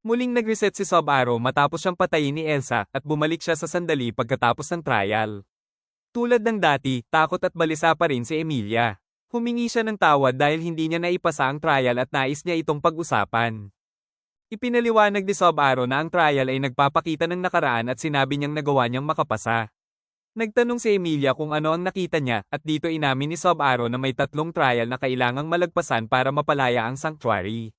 Muling nag-reset si Sub-Zero matapos siyang patayin ni Elsa at bumalik siya sa sandali pagkatapos ng trial. Tulad ng dati, takot at balisa pa rin si Emilia. Humingi siya ng tawad dahil hindi niya naipasa ang trial at nais niya itong pag-usapan. Ipinaliwanag ni Sub-Zero na ang trial ay nagpapakita ng nakaraan at sinabi niyang nagawa niyang makapasa. Nagtanong si Emilia kung ano ang nakita niya at dito inamin ni Sub-Zero na may 3 trial na kailangang malagpasan para mapalaya ang sanctuary.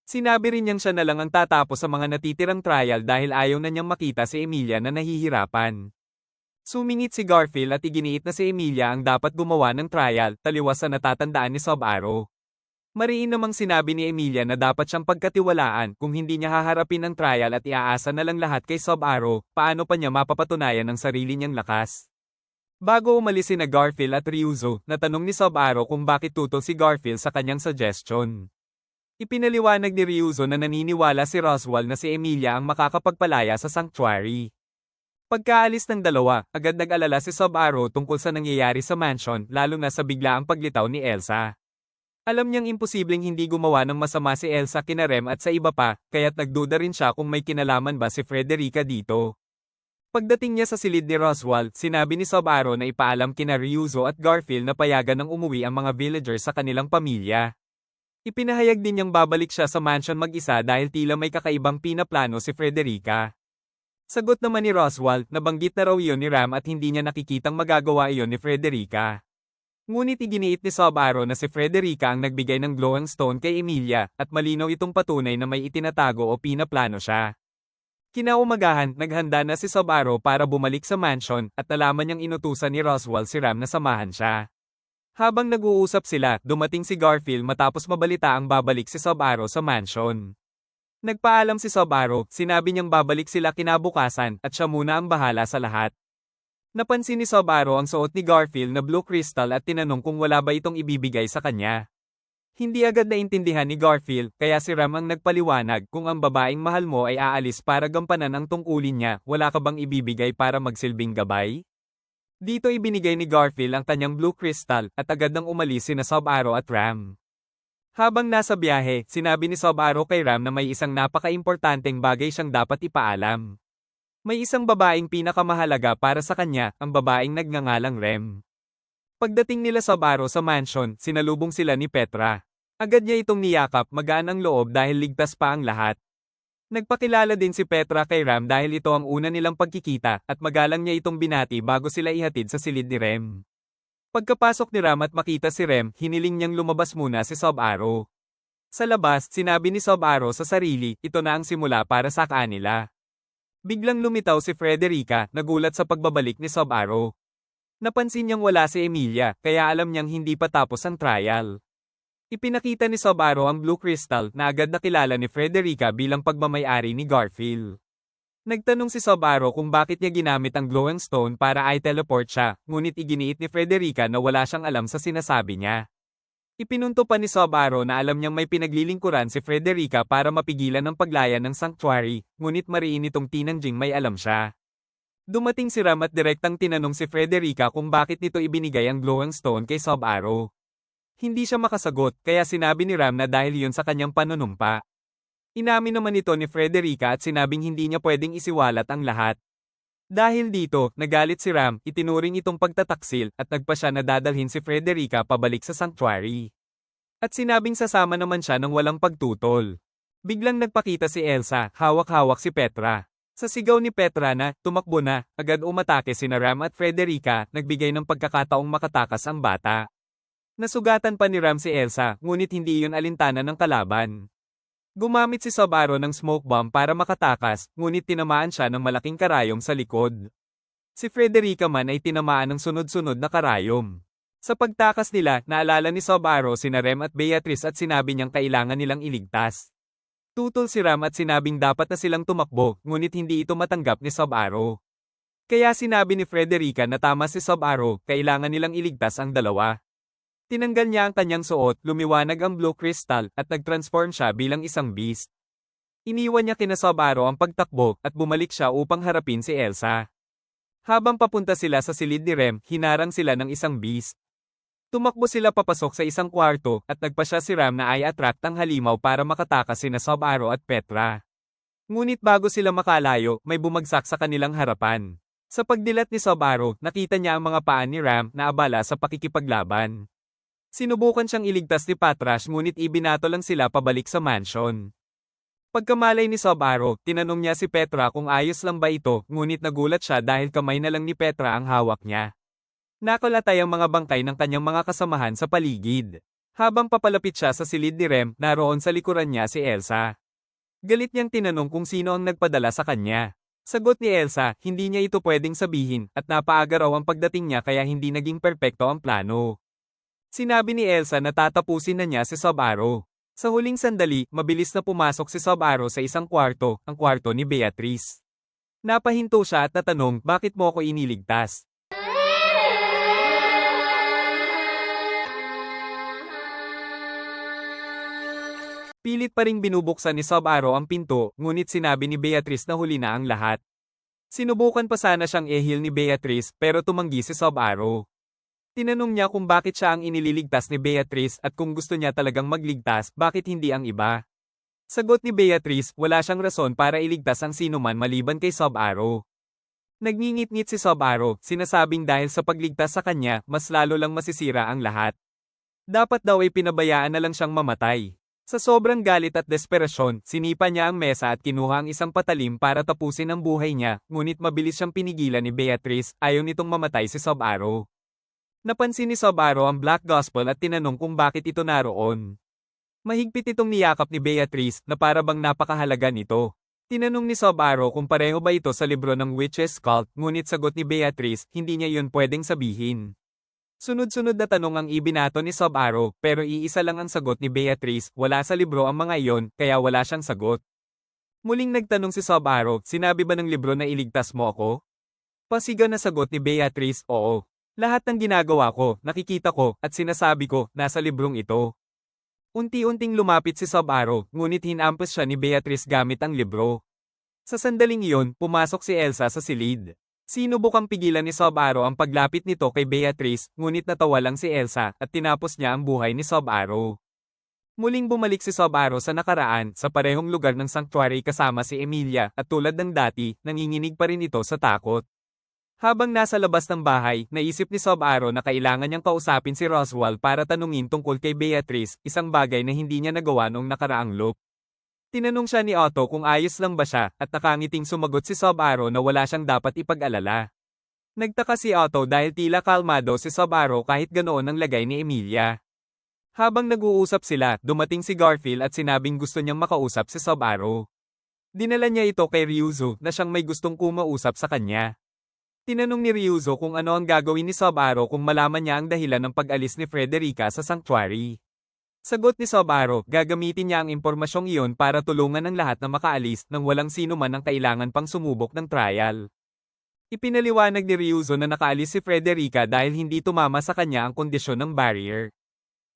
Sinabi rin niyang siya na lang ang tatapos sa mga natitirang trial dahil ayaw na niyang makita si Emilia na nahihirapan. Sumingit si Garfield at iginiit na si Emilia ang dapat gumawa ng trial, taliwas sa natatandaan ni Sub-Zero. Mariin namang sinabi ni Emilia na dapat siyang pagkatiwalaan kung hindi niya haharapin ang trial at iaasa na lang lahat kay Sub-Zero, paano pa niya mapapatunayan ang sarili niyang lakas. Bago umalis sina Garfield at Ryuzo, natanong ni Sub-Zero kung bakit tutol si Garfield sa kanyang suggestion. Ipinaliwanag ni Ryuzo na naniniwala si Roswell na si Emilia ang makakapagpalaya sa sanctuary. Pagkaalis ng dalawa, agad nag-alala si Sub-Zero tungkol sa nangyayari sa mansion lalo na sa biglaang paglitaw ni Elsa. Alam niyang imposibleng hindi gumawa ng masama si Elsa kina Rem at sa iba pa, kaya't nagduda rin siya kung may kinalaman ba si Frederica dito. Pagdating niya sa silid ni Roswell, sinabi ni Sub-Zero na ipaalam kina Ryuzo at Garfield na payagan ng umuwi ang mga villagers sa kanilang pamilya. Ipinahayag din niyang babalik siya sa mansion mag-isa dahil tila may kakaibang pinaplano si Frederica. Sagot naman ni Roswell, nabanggit na raw iyon ni Ram at hindi niya nakikitang magagawa iyon ni Frederica. Ngunit iginiit ni Sub-Zero na si Frederica ang nagbigay ng glowing stone kay Emilia at malinaw itong patunay na may itinatago o pinaplano siya. Kinaumagahan, naghanda na si Sub-Zero para bumalik sa mansion at nalaman niyang inutusan ni Roswell si Ram na samahan siya. Habang nag-uusap sila, dumating si Garfield matapos mabalita ang babalik si Sub-Zero sa mansion. Nagpaalam si Sub-Zero, sinabi niyang babalik sila kinabukasan at siya muna ang bahala sa lahat. Napansin ni Sub-Zero ang suot ni Garfield na blue crystal at tinanong kung wala ba itong ibibigay sa kanya. Hindi agad naintindihan ni Garfield, kaya si Ram ang nagpaliwanag kung ang babaeng mahal mo ay aalis para gampanan ang tungkulin niya, wala ka bang ibibigay para magsilbing gabay? Dito ibinigay ni Garfield ang kanyang blue crystal at agad nang umalis sina Sub-Zero at Ram. Habang nasa biyahe, sinabi ni Sub-Zero kay Ram na may isang napaka-importanteng bagay siyang dapat ipaalam. May isang babaeng pinakamahalaga para sa kanya, ang babaeng nagngangalang Rem. Pagdating nila Sub-Zero sa mansion, sinalubong sila ni Petra. Agad niya itong niyakap, magaan ang loob dahil ligtas pa ang lahat. Nagpakilala din si Petra kay Ram dahil ito ang una nilang pagkikita at magalang niya itong binati bago sila ihatid sa silid ni Rem. Pagkapasok ni Ram at makita si Rem, hiniling niyang lumabas muna si Sub-Zero. Sa labas, sinabi ni Sub-Zero sa sarili, ito na ang simula para sa kanila. Biglang lumitaw si Frederica, nagulat sa pagbabalik ni Sub-Zero. Napansin niyang wala si Emilia, kaya alam niyang hindi pa tapos ang trial. Ipinakita ni Sub-Zero ang blue crystal na agad nakilala ni Frederica bilang pagmamay-ari ni Garfield. Nagtanong si Sub-Zero kung bakit niya ginamit ang glowing stone para i-teleport siya, ngunit iginiit ni Frederica na wala siyang alam sa sinasabi niya. Ipinunto pa ni Sub-Zero na alam niyang may pinaglilingkuran si Frederica para mapigilan ang paglaya ng sanctuary, ngunit mariin itong tinangjing may alam siya. Dumating si Ram at direktang tinanong si Frederica kung bakit nito ibinigay ang glowing stone kay Sub-Zero. Hindi siya makasagot, kaya sinabi ni Ram na dahil yun sa kanyang panunumpa. Inamin naman ito ni Frederica at sinabing hindi niya pwedeng isiwalat ang lahat. Dahil dito, nagalit si Ram, itinuring itong pagtataksil at nagpa siya na dadalhin si Frederica pabalik sa sanctuary. At sinabing sasama naman siya ng walang pagtutol. Biglang nagpakita si Elsa, hawak-hawak si Petra. Sa sigaw ni Petra na, tumakbo na, agad umatake sina Ram at Frederica, nagbigay ng pagkakataong makatakas ang bata. Nasugatan pa ni Ram si Elsa, ngunit hindi iyon alintana ng kalaban. Gumamit si Sub-Zero ng smoke bomb para makatakas, ngunit tinamaan siya ng malaking karayom sa likod. Si Frederica man ay tinamaan ng sunod-sunod na karayom. Sa pagtakas nila, naalala ni Sub-Zero sina Rem at Beatrice at sinabi niyang kailangan nilang iligtas. Tutol si Ram at sinabing dapat na silang tumakbo, ngunit hindi ito matanggap ni Sub-Zero. Kaya sinabi ni Frederica na tama si Sub-Zero, kailangan nilang iligtas ang dalawa. Tinanggal niya ang kanyang suot, lumiwanag ang blue crystal, at nag-transform siya bilang isang beast. Iniwan niya kina Sub-Zero ang pagtakbo, at bumalik siya upang harapin si Elsa. Habang papunta sila sa silid ni Rem, hinarang sila ng isang beast. Tumakbo sila papasok sa isang kwarto, at nagpa siya si Ram na i-attract ang halimaw para makatakas sina Sub-Zero at Petra. Ngunit bago sila makalayo, may bumagsak sa kanilang harapan. Sa pagdilat ni Subaru, nakita niya ang mga paa ni Ram na abala sa pakikipaglaban. Sinubukan siyang iligtas ni Patrash ngunit ibinato lang sila pabalik sa mansion. Pagkamalay ni Subaru, tinanong niya si Petra kung ayos lang ba ito, ngunit nagulat siya dahil kamay na lang ni Petra ang hawak niya. Nakalatay ang mga bangkay ng kanyang mga kasamahan sa paligid. Habang papalapit siya sa silid ni Rem, naroon sa likuran niya si Elsa. Galit niyang tinanong kung sino ang nagpadala sa kanya. Sagot ni Elsa, hindi niya ito pwedeng sabihin at napaaga raw ang pagdating niya kaya hindi naging perpekto ang plano. Sinabi ni Elsa na tatapusin na niya si Subaru. Sa huling sandali, mabilis na pumasok si Subaru sa isang kwarto, ang kwarto ni Beatrice. Napahinto siya at natanong, bakit mo ako iniligtas? Pilit pa ring binubuksan ni Subaru ang pinto, ngunit sinabi ni Beatrice na huli na ang lahat. Sinubukan pa sana siyang ehil ni Beatrice pero tumanggi si Subaru. Tinanong niya kung bakit siya ang inililigtas ni Beatrice at kung gusto niya talagang magligtas, bakit hindi ang iba. Sagot ni Beatrice, wala siyang rason para iligtas ang sinuman maliban kay Subaru. Nagngingit-ngit si Subaru, sinasabing dahil sa pagligtas sa kanya, mas lalo lang masisira ang lahat. Dapat daw ay pinabayaan na lang siyang mamatay. Sa sobrang galit at desperasyon, sinipa niya ang mesa at kinuha ang isang patalim para tapusin ang buhay niya, ngunit mabilis siyang pinigilan ni Beatrice, ayaw nitong mamatay si Subaru. Napansin ni Subaru ang Black Gospel at tinanong kung bakit ito naroon. Mahigpit itong niyakap ni Beatrice na para bang napakahalaga nito. Tinanong ni Subaru kung pareho ba ito sa libro ng Witch's Cult, ngunit sagot ni Beatrice, hindi niya yun pwedeng sabihin. Sunod-sunod na tanong ang ibinato ni Subaru, pero iisa lang ang sagot ni Beatrice, wala sa libro ang mga iyon, kaya wala siyang sagot. Muling nagtanong si Subaru, sinabi ba ng libro na iligtas mo ako? Pasigaw na sagot ni Beatrice, oo. Lahat ng ginagawa ko, nakikita ko, at sinasabi ko, nasa librong ito. Unti-unting lumapit si Subaru, ngunit hinampas siya ni Beatrice gamit ang libro. Sa sandaling iyon, pumasok si Elsa sa silid. Sinubukang pigilan ni Subaru ang paglapit nito kay Beatrice, ngunit natawa lang si Elsa, at tinapos niya ang buhay ni Subaru. Muling bumalik si Subaru sa nakaraan, sa parehong lugar ng sanctuary kasama si Emilia, at tulad ng dati, nanginginig pa rin ito sa takot. Habang nasa labas ng bahay, naisip ni Subaru na kailangan niyang kausapin si Roswell para tanungin tungkol kay Beatrice, isang bagay na hindi niya nagawa noong nakaraang loop. Tinanong siya ni Otto kung ayos lang ba siya, at nakangiting sumagot si Subaru na wala siyang dapat ipag-alala. Nagtaka si Otto dahil tila kalmado si Subaru kahit ganoon ang lagay ni Emilia. Habang nag-uusap sila, dumating si Garfield at sinabing gusto niyang makausap si Subaru. Dinala niya ito kay Ryuzo na siyang may gustong kumausap sa kanya. Tinanong ni Ryuzo kung ano ang gagawin ni Subaru kung malaman niya ang dahilan ng pag-alis ni Frederica sa sanctuary. Sagot ni Subaru, gagamitin niya ang impormasyong iyon para tulungan ng lahat na makaalis nang walang sino man ang kailangan pang sumubok ng trial. Ipinaliwanag ni Ryuzo na nakaalis si Frederica dahil hindi tumama sa kanya ang kondisyon ng barrier.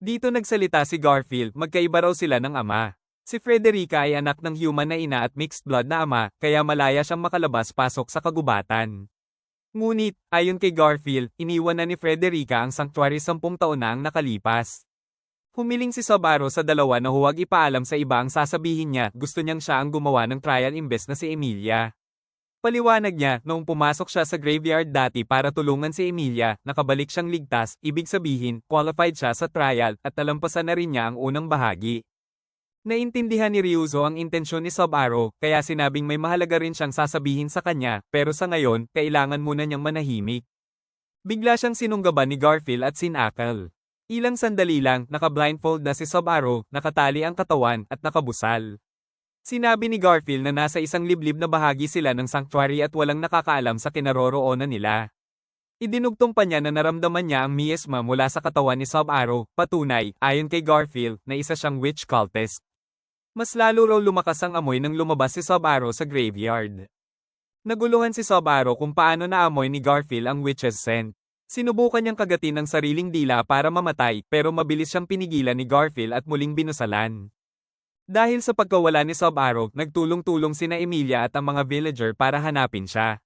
Dito nagsalita si Garfield, magkaiba raw sila ng ama. Si Frederica ay anak ng human na ina at mixed blood na ama, kaya malaya siyang makalabas-pasok sa kagubatan. Ngunit, ayon kay Garfield, iniwan na ni Frederica ang sanctuary 10 taon na ang nakalipas. Humiling si Subaru sa dalawa na huwag ipaalam sa iba ang sasabihin niya, gusto niyang siya ang gumawa ng trial imbes na si Emilia. Paliwanag niya, noong pumasok siya sa graveyard dati para tulungan si Emilia, nakabalik siyang ligtas, ibig sabihin, qualified siya sa trial, at nalampasan na rin niya ang unang bahagi. Naintindihan ni Ryuzo ang intensyon ni Subaru, kaya sinabing may mahalaga rin siyang sasabihin sa kanya, pero sa ngayon, kailangan muna niyang manahimik. Bigla siyang sinunggaban ni Garfield at sinakal. Ilang sandali lang, naka-blindfold na si Subaru, nakatali ang katawan, at nakabusal. Sinabi ni Garfield na nasa isang liblib na bahagi sila ng sanctuary at walang nakakaalam sa kinaroroonan nila. Idinugtong pa niya na naramdaman niya ang miasma mula sa katawan ni Subaru, patunay, ayon kay Garfield, na isa siyang witch cultist. Mas lalo raw lumakas ang amoy nang lumabas si Subaru sa graveyard. Naguluhan si Subaru kung paano naamoy ni Garfield ang witch's scent. Sinubukan niyang kagatin ang sariling dila para mamatay, pero mabilis siyang pinigilan ni Garfield at muling binusalan. Dahil sa pagkawala ni Subaru, nagtulong-tulong sina Emilia at ang mga villager para hanapin siya.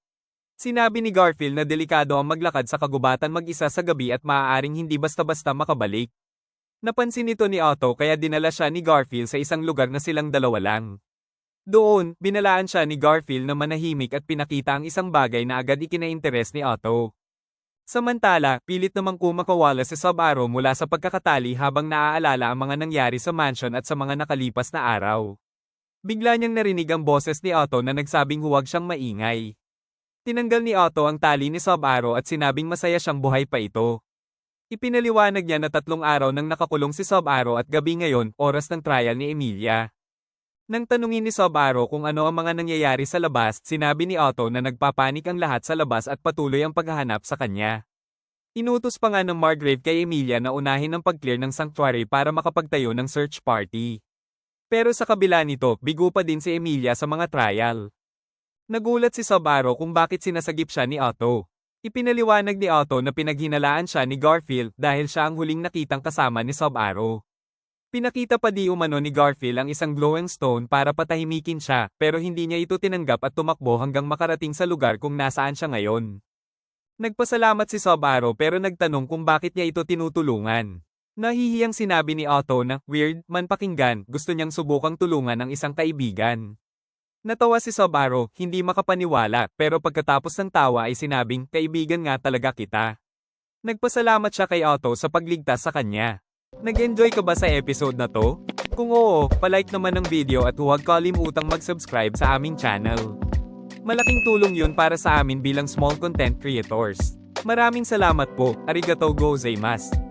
Sinabi ni Garfield na delikado ang maglakad sa kagubatan mag-isa sa gabi at maaaring hindi basta-basta makabalik. Napansin ito ni Otto kaya dinala siya ni Garfield sa isang lugar na silang dalawa lang. Doon, binalaan siya ni Garfield na manahimik at pinakita ang isang bagay na agad ikinainteres ni Otto. Samantala, pilit namang kumakawala si Sub-Zero mula sa pagkakatali habang naaalala ang mga nangyari sa mansion at sa mga nakalipas na araw. Bigla niyang narinig ang boses ni Otto na nagsabing huwag siyang maingay. Tinanggal ni Otto ang tali ni Sub-Zero at sinabing masaya siyang buhay pa ito. Ipinaliwanag niya na 3 araw nang nakakulong si Sub-Zero at gabi ngayon, oras ng trial ni Emilia. Nang tanungin ni Sub-Zero kung ano ang mga nangyayari sa labas, sinabi ni Otto na nagpapanik ang lahat sa labas at patuloy ang paghahanap sa kanya. Inutos pa nga ng Margrave kay Emilia na unahin ang pag-clear ng sanctuary para makapagtayo ng search party. Pero sa kabila nito, bigo pa din si Emilia sa mga trial. Nagulat si Sub-Zero kung bakit sinasagip siya ni Otto. Ipinaliwanag ni Otto na pinaghinalaan siya ni Garfield dahil siya ang huling nakitang kasama ni Sub-Zero. Pinakita pa di umano ni Garfield ang isang glowing stone para patahimikin siya, pero hindi niya ito tinanggap at tumakbo hanggang makarating sa lugar kung nasaan siya ngayon. Nagpasalamat si Sub-Zero pero nagtanong kung bakit niya ito tinutulungan. Nahihiyang sinabi ni Otto na, weird man pakinggan, gusto niyang subukang tulungan ang isang kaibigan. Natawa si Sub-Zero, hindi makapaniwala, pero pagkatapos ng tawa ay sinabing, kaibigan nga talaga kita. Nagpasalamat siya kay Otto sa pagligtas sa kanya. Nag-enjoy ka ba sa episode na to? Kung oo, palike naman ng video at huwag kalimutang mag-subscribe sa aming channel. Malaking tulong yun para sa amin bilang small content creators. Maraming salamat po, arigatou gozaimasu.